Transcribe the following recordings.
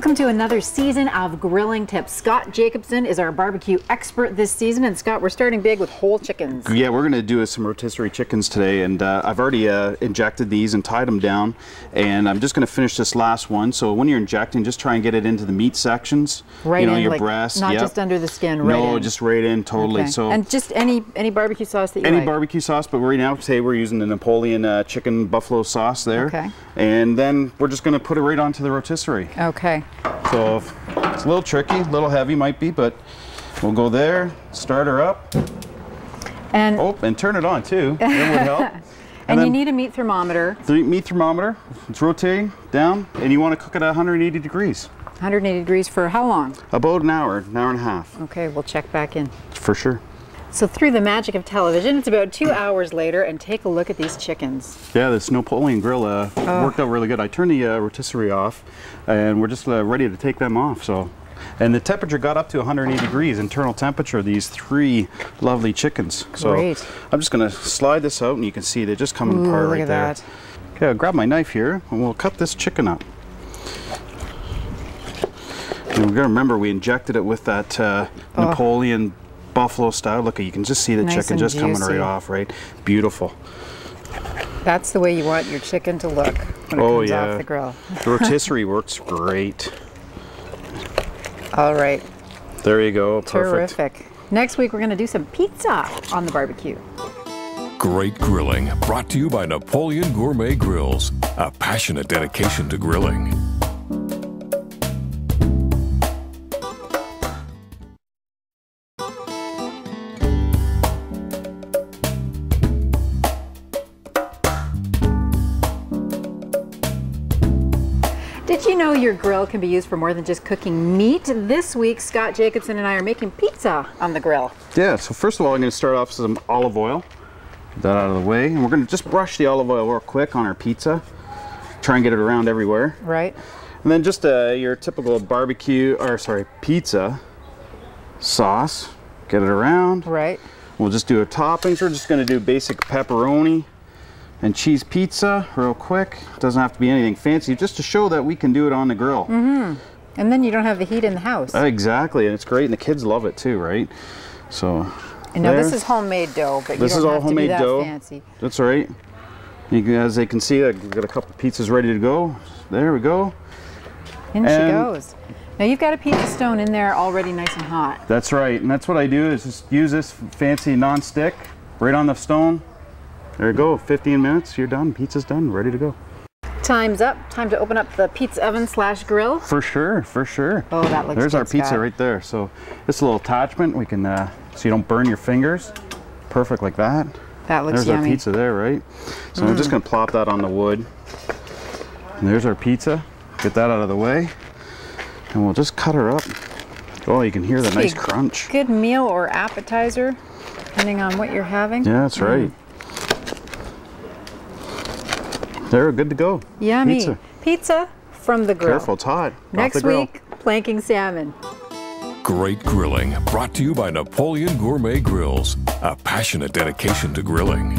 Welcome to another season of Grilling Tips. Scott Jacobson is our barbecue expert this season, and Scott, we're starting big with whole chickens. Yeah, we're going to do some rotisserie chickens today, and I've already injected these and tied them down, and I'm just going to finish this last one. So when you're injecting, just try and get it into the meat sections, right, you know, in, your like, breast, not just under the skin, right? No, in. Just right in, totally. Okay. So and just any barbecue sauce that you any like. barbecue sauce, but right now today we're using the Napoleon chicken buffalo sauce there. Okay. And then we're just going to put it right onto the rotisserie. Okay. So it's a little tricky, a little heavy might be, but we'll go there, start her up, and turn it on too. That would help. And you need a meat thermometer. The meat thermometer, it's rotating down, and you want to cook it at 180 degrees. 180 degrees for how long? About an hour and a half. Okay, we'll check back in. For sure. So through the magic of television, it's about 2 hours later, and take a look at these chickens. Yeah, this Napoleon grill worked out really good. I turned the rotisserie off, and we're just ready to take them off. So, and the temperature got up to 180 degrees, internal temperature, these three lovely chickens. So great. I'm just going to slide this out, and you can see they're just coming apart right there. Look at that. Okay, I'll grab my knife here, and we'll cut this chicken up. And we're going to remember we injected it with that Napoleon buffalo style. Look, you can just see the Nice chicken and just coming juicy. right off, right? Beautiful. That's the way you want your chicken to look when it comes off the grill. The rotisserie works great. All right. There you go. Perfect. Terrific. Next week we're going to do some pizza on the barbecue. Great Grilling, brought to you by Napoleon Gourmet Grills, a passionate dedication to grilling. Did you know your grill can be used for more than just cooking meat? This week, Scott Jacobson and I are making pizza on the grill. Yeah, so first of all, I'm going to start off with some olive oil. Get that out of the way. And we're going to just brush the olive oil real quick on our pizza. Try and get it around everywhere. Right. And then just your typical pizza sauce. Get it around. Right. We'll just do a toppings. We're just going to do basic pepperoni and cheese pizza real quick. Doesn't have to be anything fancy, just to show that we can do it on the grill. Mm-hmm. And then you don't have the heat in the house. Exactly, and it's great, and the kids love it too, right? So. And now this is homemade dough, but this you is don't all have to be homemade that dough. fancy. That's right. You can, as they can see, I've got a couple pizzas ready to go. There we go. In she goes. Now you've got a pizza stone in there already nice and hot. That's right, and that's what I do is just use this fancy non-stick right on the stone. There you go, 15 minutes, you're done. Pizza's done, ready to go. Time's up. Time to open up the pizza oven / grill. For sure, for sure. Oh, that looks There's good, our pizza Scott. right there. So this little attachment, we can, so you don't burn your fingers. Perfect like that. That looks There's yummy. our pizza there, right? So I'm just gonna plop that on the wood. And there's our pizza. Get that out of the way. And we'll just cut her up. Oh, you can hear the nice crunch. Good meal or appetizer, depending on what you're having. Yeah, that's right. They're good to go. Yummy. Pizza from the grill. Careful, it's hot. Next week, planking salmon. Great Grilling, brought to you by Napoleon Gourmet Grills, a passionate dedication to grilling.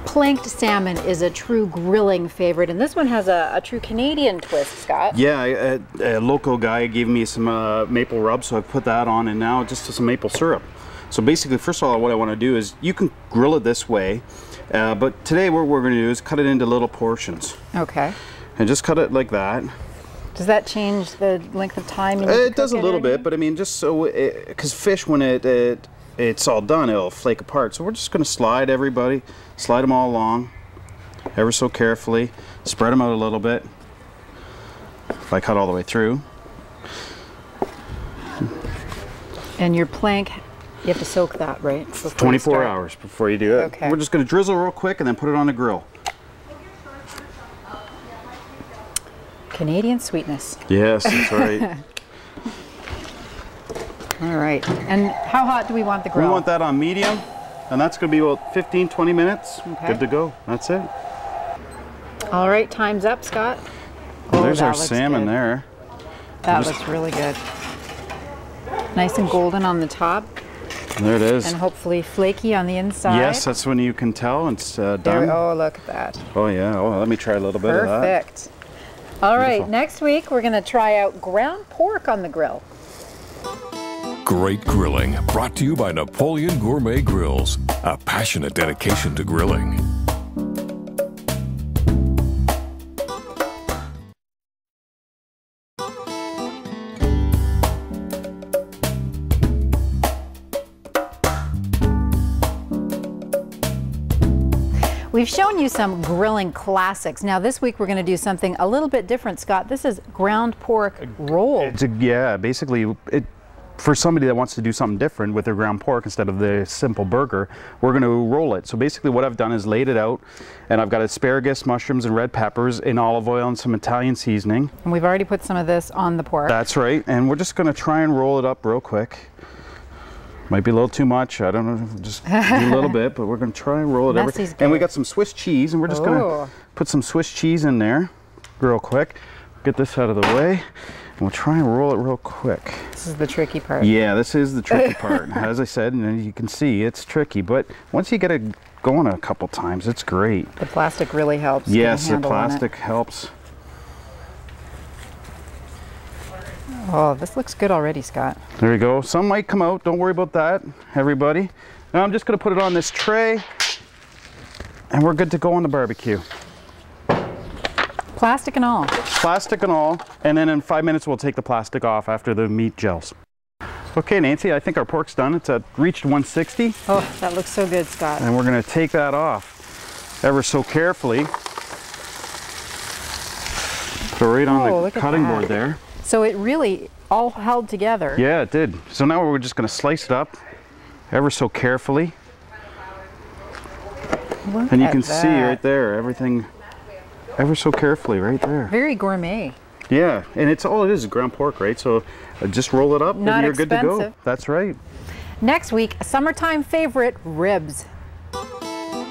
Planked salmon is a true grilling favorite, and this one has a true Canadian twist, Scott. Yeah, a local guy gave me some maple rub, so I put that on, and now just some maple syrup. So basically, first of all, what I want to do is, you can grill it this way, but today what we're going to do is cut it into little portions. Okay. And just cut it like that. Does that change the length of time? It does a little bit, but I mean, just so, because fish, when it's all done, it'll flake apart. So we're just going to slide them all along, ever so carefully, spread them out a little bit. If I cut all the way through. And your plank, you have to soak that, right? 24 hours before you do it. Okay. We're just going to drizzle real quick and then put it on the grill. Canadian sweetness. Yes, that's right. All right. And how hot do we want the grill? We want that on medium, and that's going to be about 15-20 minutes. Okay. Good to go. That's it. All right, time's up, Scott. Well, there's our looks salmon good. there. That looks really good. Nice and golden on the top. There it is. And hopefully flaky on the inside. Yes, that's when you can tell it's done. Oh, look at that. Oh yeah, oh, let me try a little bit of that. Perfect. All right, Beautiful. next week we're gonna try out ground pork on the grill. Great grilling, brought to you by Napoleon Gourmet Grills, a passionate dedication to grilling. We've shown you some grilling classics. Now this week we're going to do something a little bit different, Scott. This is ground pork roll. Yeah, basically, for somebody that wants to do something different with their ground pork instead of the simple burger, we're going to roll it. So basically what I've done is laid it out, and I've got asparagus, mushrooms, and red peppers in olive oil and some Italian seasoning. And we've already put some of this on the pork. That's right, and we're just going to try and roll it up real quick. Might be a little too much, I don't know, just do a little bit, but we're going to try and roll it over. And we got some Swiss cheese, and we're just going to put some Swiss cheese in there real quick. Get this out of the way, and we'll try and roll it real quick. This is the tricky part. Yeah, this is the tricky part. As I said, and you can see, it's tricky, but once you get it going a couple times, it's great. The plastic really helps. Yes, the plastic helps. Oh, this looks good already, Scott. There you go. Some might come out. Don't worry about that, everybody. Now I'm just going to put it on this tray, and we're good to go on the barbecue. Plastic and all. Plastic and all, and then in 5 minutes we'll take the plastic off after the meat gels. Okay, Nancy, I think our pork's done. It's reached 160. Oh, that looks so good, Scott. And we're going to take that off ever so carefully. Put it right on the cutting board there. So it really all held together. Yeah, it did. So now we're just going to slice it up ever so carefully. And you can see right there, everything ever so carefully right there. Very gourmet. Yeah, and it's all it is ground pork, right? So just roll it up and you're good to go. That's right. Next week, a summertime favorite, ribs.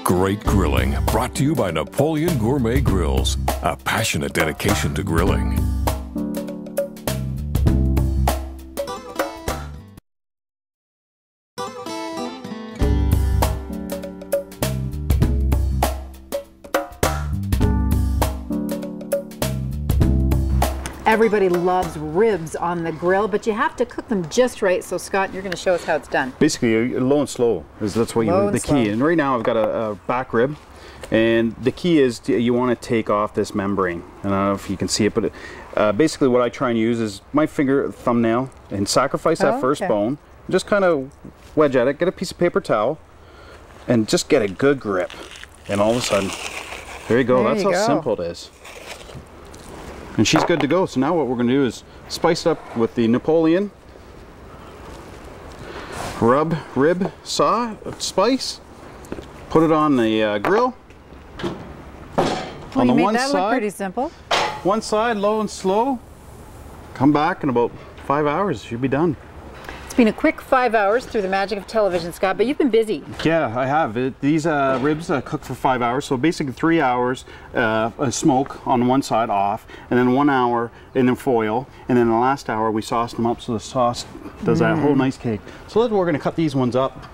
Great grilling, brought to you by Napoleon Gourmet Grills, a passionate dedication to grilling. Everybody loves ribs on the grill, but you have to cook them just right. So Scott, you're going to show us how it's done. Basically, low and slow that's what the key. And right now I've got a back rib, and the key is you want to take off this membrane. And I don't know if you can see it, but basically what I try and use is my thumbnail and sacrifice that first bone. Just kind of wedge at it, get a piece of paper towel, and just get a good grip. And all of a sudden, there you go. That's how simple it is. And she's good to go. So now what we're going to do is spice it up with the Napoleon rib spice. Put it on the grill. Well, you made that look pretty simple. One side, low and slow. Come back in about 5 hours. You'll be done. It's been a quick 5 hours through the magic of television, Scott, but you've been busy. Yeah, I have. These ribs cook for 5 hours, so basically 3 hours smoke on one side off, and then 1 hour in the foil, and then the last hour we sauced them up so the sauce does that whole nice cake. So we're going to cut these ones up,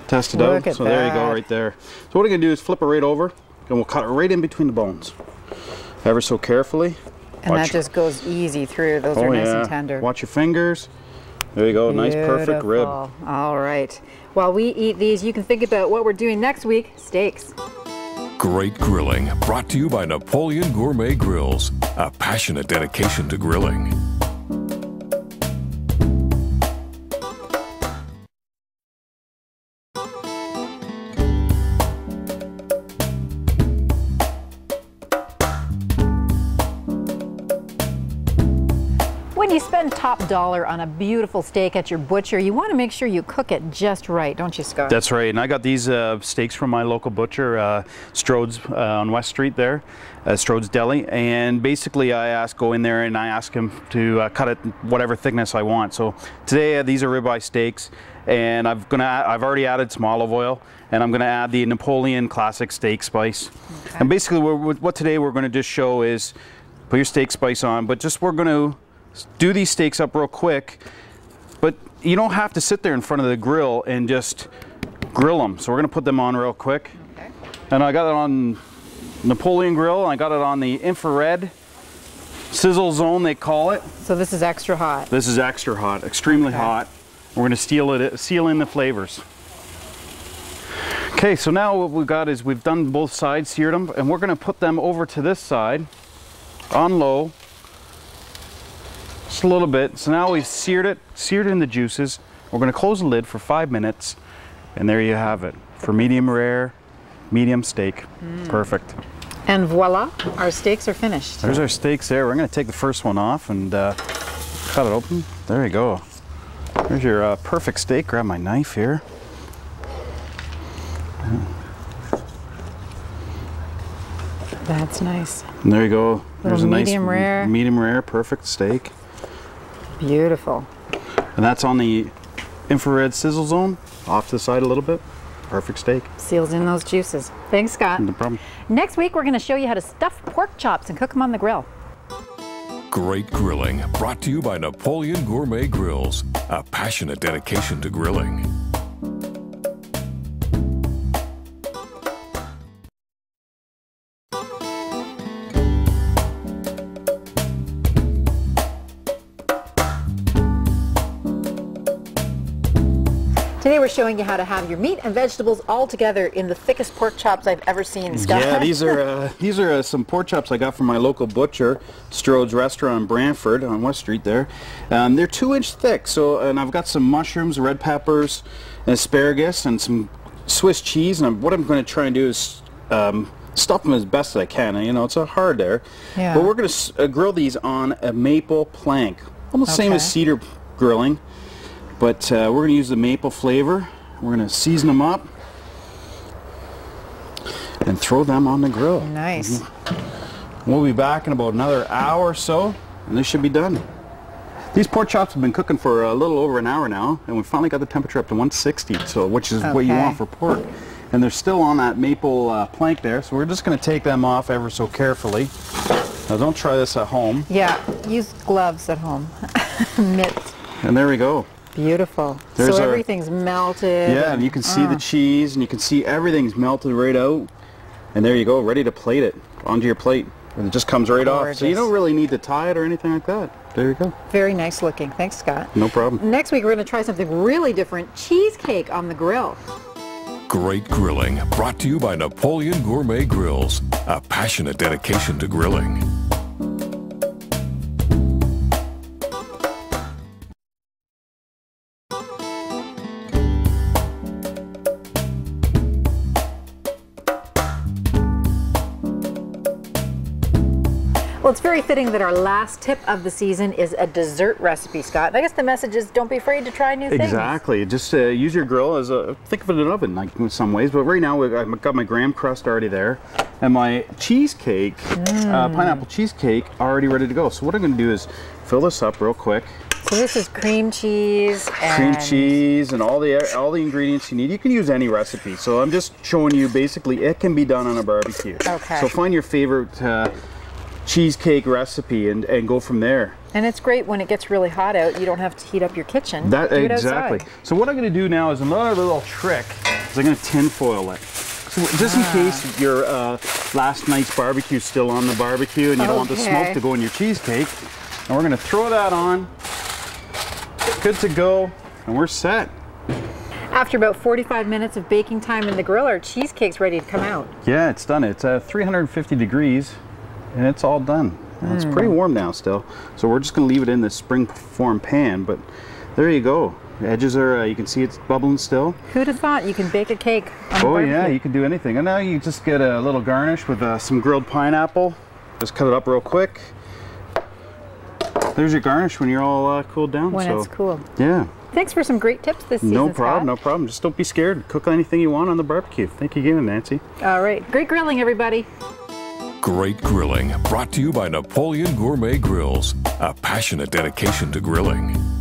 test it out. So there you go, right there. So what I'm going to do is flip it right over, and we'll cut it right in between the bones, ever so carefully. And that just goes easy through. Those are nice and tender. Watch your fingers. There you go, nice perfect rib. All right. While we eat these, you can think about what we're doing next week, steaks. Great grilling, brought to you by Napoleon Gourmet Grills, a passionate dedication to grilling. When you spend top dollar on a beautiful steak at your butcher, you want to make sure you cook it just right, don't you, Scott? That's right, and I got these steaks from my local butcher, Strode's on West Street there, Strode's Deli, and basically go in there and I ask him to cut it whatever thickness I want. So today these are ribeye steaks, and I've already added some olive oil, and I'm going to add the Napoleon Classic Steak Spice. And basically what today we're going to just show is put your steak spice on, but we're going to do these steaks up real quick, but you don't have to sit there in front of the grill and just grill them. So we're gonna put them on real quick. Okay. And I got it on Napoleon grill. I got it on the infrared sizzle zone, they call it. So this is extra hot. This is extra hot, extremely hot. We're gonna seal in the flavors. Okay, so now what we've got is we've done both sides, seared them, and we're gonna put them over to this side on low, just a little bit. So now we've seared in the juices. We're gonna close the lid for 5 minutes, and there you have it. For medium rare, medium steak, perfect. And voila, our steaks are finished. There's our steaks there. We're gonna take the first one off and cut it open. There you go. There's your perfect steak. Grab my knife here. That's nice. And there you go. There's a nice medium rare, perfect steak. Beautiful. And that's on the infrared sizzle zone, off to the side a little bit. Perfect steak. Seals in those juices. Thanks, Scott. No problem. Next week, we're going to show you how to stuff pork chops and cook them on the grill. Great Grilling, brought to you by Napoleon Gourmet Grills, a passionate dedication to grilling. Today we're showing you how to have your meat and vegetables all together in the thickest pork chops I've ever seen, Scott. Yeah, these are some pork chops I got from my local butcher, Strode's Restaurant in Brantford on West Street there. They're 2-inch thick, and I've got some mushrooms, red peppers, and asparagus, and some Swiss cheese. And what I'm going to try and do is stuff them as best as I can. And, you know, it's hard there. Yeah. But we're going to grill these on a maple plank, almost the same as cedar grilling. But we're going to use the maple flavor. We're going to season them up and throw them on the grill. Nice. We'll be back in about another hour or so, and this should be done. These pork chops have been cooking for a little over an hour now, and we finally got the temperature up to 160, so which is what you want for pork. And they're still on that maple plank there, so we're just going to take them off ever so carefully. Now, don't try this at home. Yeah, use gloves at home. Mitts. And there we go. Beautiful. There's so everything's melted. Yeah, and you can see the cheese, and you can see everything's melted right out. And there you go, ready to plate it onto your plate. And it just comes right off. So you don't really need to tie it or anything like that. There you go. Very nice looking. Thanks, Scott. No problem. Next week, we're going to try something really different. Cheesecake on the grill. Great Grilling, brought to you by Napoleon Gourmet Grills, a passionate dedication to grilling. Well, it's very fitting that our last tip of the season is a dessert recipe, Scott. I guess the message is don't be afraid to try new things. Exactly. Just use your grill as think of it as an oven, like in some ways. But right now, I've got my graham crust already there, and my cheesecake, pineapple cheesecake, already ready to go. So what I'm going to do is fill this up real quick. So this is cream cheese and all the ingredients you need. You can use any recipe. So I'm just showing you basically it can be done on a barbecue. Okay. So find your favorite cheesecake recipe and go from there. And it's great when it gets really hot out. You don't have to heat up your kitchen. That do it exactly. outside. So what I'm going to do now is another little trick. Is I'm going to tin foil it. So just in case your last night's barbecue is still on the barbecue and you don't want the smoke to go in your cheesecake. And we're going to throw that on. Good to go, and we're set. After about 45 minutes of baking time in the grill, our cheesecake's ready to come out. Yeah, it's done. It's 350 degrees, and it's all done. And it's pretty warm now still. So we're just going to leave it in this spring form pan, but there you go. The edges are, you can see it's bubbling still. Who'd have thought you can bake a cake on the barbecue? Yeah, you can do anything. And now you just get a little garnish with some grilled pineapple. Just cut it up real quick. There's your garnish when you're all cooled down. When it's cool. Yeah. Thanks for some great tips this season, No problem, Scott. no problem. Just don't be scared. Cook anything you want on the barbecue. Thank you again, Nancy. All right. Great grilling, everybody. Great Grilling, brought to you by Napoleon Gourmet Grills, a passionate dedication to grilling.